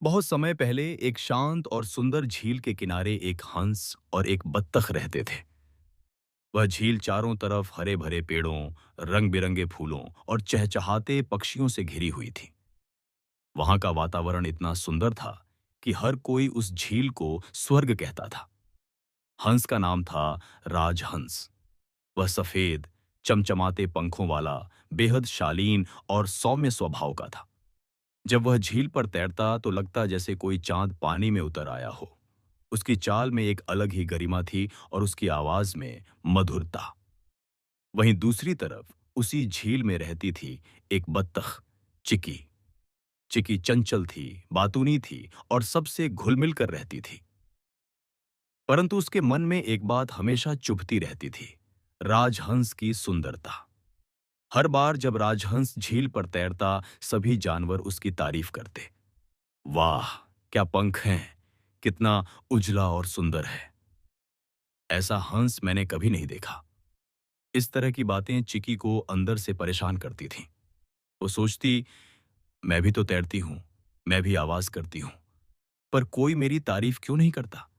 बहुत समय पहले एक शांत और सुंदर झील के किनारे एक हंस और एक बत्तख रहते थे। वह झील चारों तरफ हरे भरे पेड़ों, रंग बिरंगे फूलों और चहचहाते पक्षियों से घिरी हुई थी। वहां का वातावरण इतना सुंदर था कि हर कोई उस झील को स्वर्ग कहता था। हंस का नाम था राजहंस। वह सफेद, चमचमाते पंखों वाला, बेहद शालीन और सौम्य स्वभाव का था। जब वह झील पर तैरता तो लगता जैसे कोई चांद पानी में उतर आया हो। उसकी चाल में एक अलग ही गरिमा थी और उसकी आवाज में मधुरता। वहीं दूसरी तरफ उसी झील में रहती थी एक बत्तख, चिकी। चिकी चंचल थी, बातूनी थी और सबसे घुल मिल कर रहती थी। परंतु उसके मन में एक बात हमेशा चुभती रहती थी, राजहंस की सुंदरता। हर बार जब राजहंस झील पर तैरता, सभी जानवर उसकी तारीफ करते। वाह, क्या पंख हैं! कितना उजला और सुंदर है! ऐसा हंस मैंने कभी नहीं देखा। इस तरह की बातें चिकी को अंदर से परेशान करती थीं। वो सोचती, मैं भी तो तैरती हूँ, मैं भी आवाज करती हूँ, पर कोई मेरी तारीफ क्यों नहीं करता?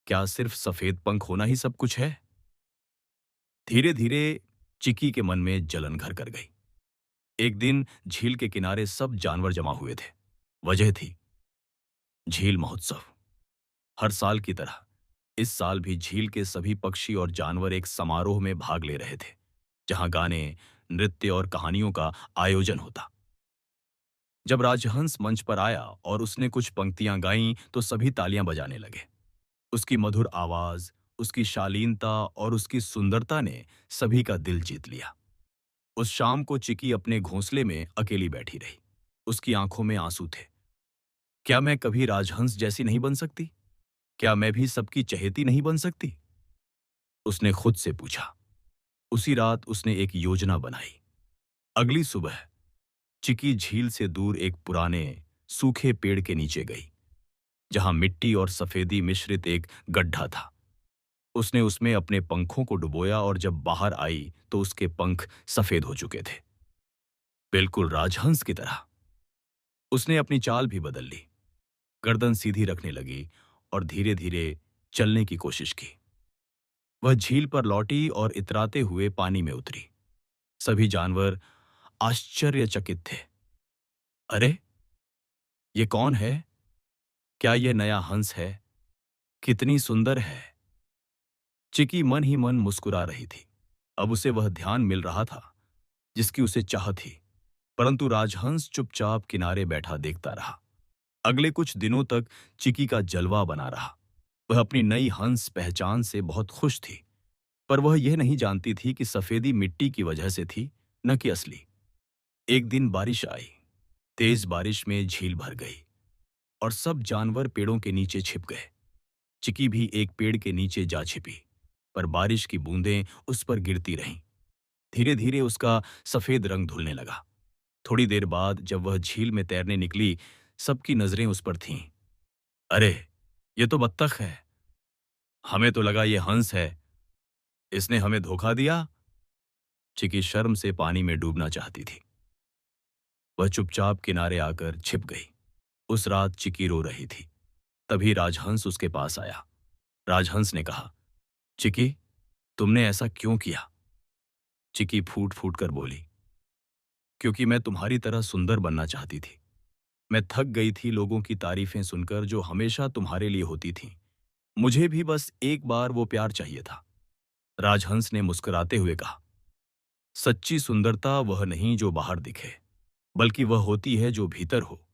क्या सिर्फ सफेद पंख होना ही सब कुछ है? धीरे-धीरे चिकी के मन में जलन घर कर गई। एक दिन झील के किनारे सब जानवर जमा हुए थे। वजह थी झील महोत्सव। हर साल की तरह इस साल भी झील के सभी पक्षी और जानवर एक समारोह में भाग ले रहे थे, जहां गाने, नृत्य और कहानियों का आयोजन होता। जब राजहंस मंच पर आया और उसने कुछ पंक्तियां गाईं, तो सभी तालियां बजाने लगे। उसकी मधुर आवाज, उसकी शालीनता और उसकी सुंदरता ने सभी का दिल जीत लिया। उस शाम को चिकी अपने घोंसले में अकेली बैठी रही। उसकी आंखों में आंसू थे। क्या मैं कभी राजहंस जैसी नहीं बन सकती? क्या मैं भी सबकी चहेती नहीं बन सकती? उसने खुद से पूछा। उसी रात उसने एक योजना बनाई। अगली सुबह चिकी झील से दूर एक पुराने, सूखे पेड़ के नीचे गई, जहां मिट्टी और सफेदी मिश्रित एक गड्ढा था। उसने उसमें अपने पंखों को डुबोया और जब बाहर आई तो उसके पंख सफेद हो चुके थे, बिल्कुल राजहंस की तरह। उसने अपनी चाल भी बदल ली, गर्दन सीधी रखने लगी और धीरे-धीरे चलने की कोशिश की। वह झील पर लौटी और इतराते हुए पानी में उतरी। सभी जानवर आश्चर्यचकित थे। अरे, ये कौन है? क्या ये नया हंस है? कितनी सुंदर है! चिकी मन ही मन मुस्कुरा रही थी। अब उसे वह ध्यान मिल रहा था जिसकी उसे चाह थी। परंतु राजहंस चुपचाप किनारे बैठा देखता रहा। अगले कुछ दिनों तक चिकी का जलवा बना रहा। वह अपनी नई हंस पहचान से बहुत खुश थी, पर वह यह नहीं जानती थी कि सफेदी मिट्टी की वजह से थी, न कि असली। एक दिन बारिश आई। तेज बारिश में झील भर गई और सब जानवर पेड़ों के नीचे छिप गए। चिकी भी एक पेड़ के नीचे जा छिपी, पर बारिश की बूंदें उस पर गिरती रहीं। धीरे धीरे उसका सफेद रंग धुलने लगा। थोड़ी देर बाद जब वह झील में तैरने निकली, सबकी नजरें उस पर थीं। अरे, ये तो बत्तख है। हमें तो लगा ये हंस है। इसने हमें धोखा दिया। चिकी शर्म से पानी में डूबना चाहती थी। वह चुपचाप किनारे आकर छिप गई। उस रात चिकी रो रही थी। तभी राजहंस उसके पास आया। राजहंस ने कहा, चिकी, तुमने ऐसा क्यों किया? चिकी फूट फूट कर बोली, क्योंकि मैं तुम्हारी तरह सुंदर बनना चाहती थी। मैं थक गई थी लोगों की तारीफें सुनकर जो हमेशा तुम्हारे लिए होती थीं। मुझे भी बस एक बार वो प्यार चाहिए था। राजहंस ने मुस्कुराते हुए कहा, सच्ची सुंदरता वह नहीं जो बाहर दिखे, बल्कि वह होती है जो भीतर हो।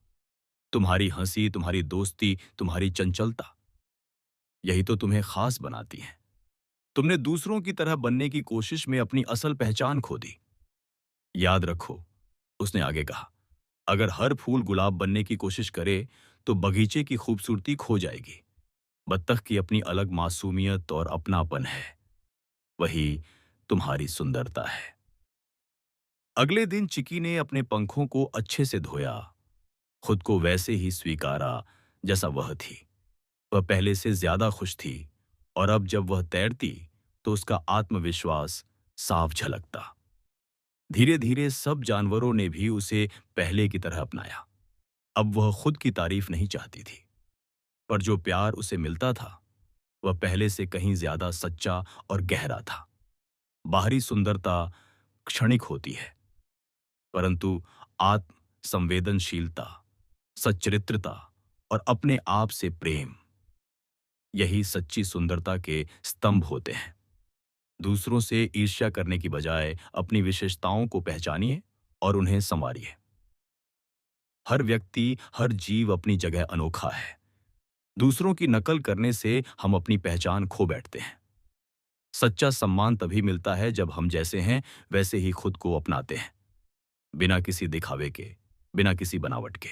तुम्हारी हंसी, तुम्हारी दोस्ती, तुम्हारी चंचलता, यही तो तुम्हें खास बनाती है। तुमने दूसरों की तरह बनने की कोशिश में अपनी असल पहचान खो दी। याद रखो, उसने आगे कहा, अगर हर फूल गुलाब बनने की कोशिश करे तो बगीचे की खूबसूरती खो जाएगी। बत्तख की अपनी अलग मासूमियत और अपनापन है, वही तुम्हारी सुंदरता है। अगले दिन चिकी ने अपने पंखों को अच्छे से धोया, खुद को वैसे ही स्वीकारा जैसा वह थी। वह पहले से ज्यादा खुश थी और अब जब वह तैरती तो उसका आत्मविश्वास साफ झलकता। धीरे धीरे सब जानवरों ने भी उसे पहले की तरह अपनाया। अब वह खुद की तारीफ नहीं चाहती थी, पर जो प्यार उसे मिलता था, वह पहले से कहीं ज्यादा सच्चा और गहरा था। बाहरी सुंदरता क्षणिक होती है, परंतु आत्म संवेदनशीलता, सच्चरित्रता और अपने आप से प्रेम, यही सच्ची सुंदरता के स्तंभ होते हैं। दूसरों से ईर्ष्या करने की बजाय अपनी विशेषताओं को पहचानिए और उन्हें संवारिए। हर व्यक्ति, हर जीव अपनी जगह अनोखा है। दूसरों की नकल करने से हम अपनी पहचान खो बैठते हैं। सच्चा सम्मान तभी मिलता है जब हम जैसे हैं वैसे ही खुद को अपनाते हैं, बिना किसी दिखावे के, बिना किसी बनावट के।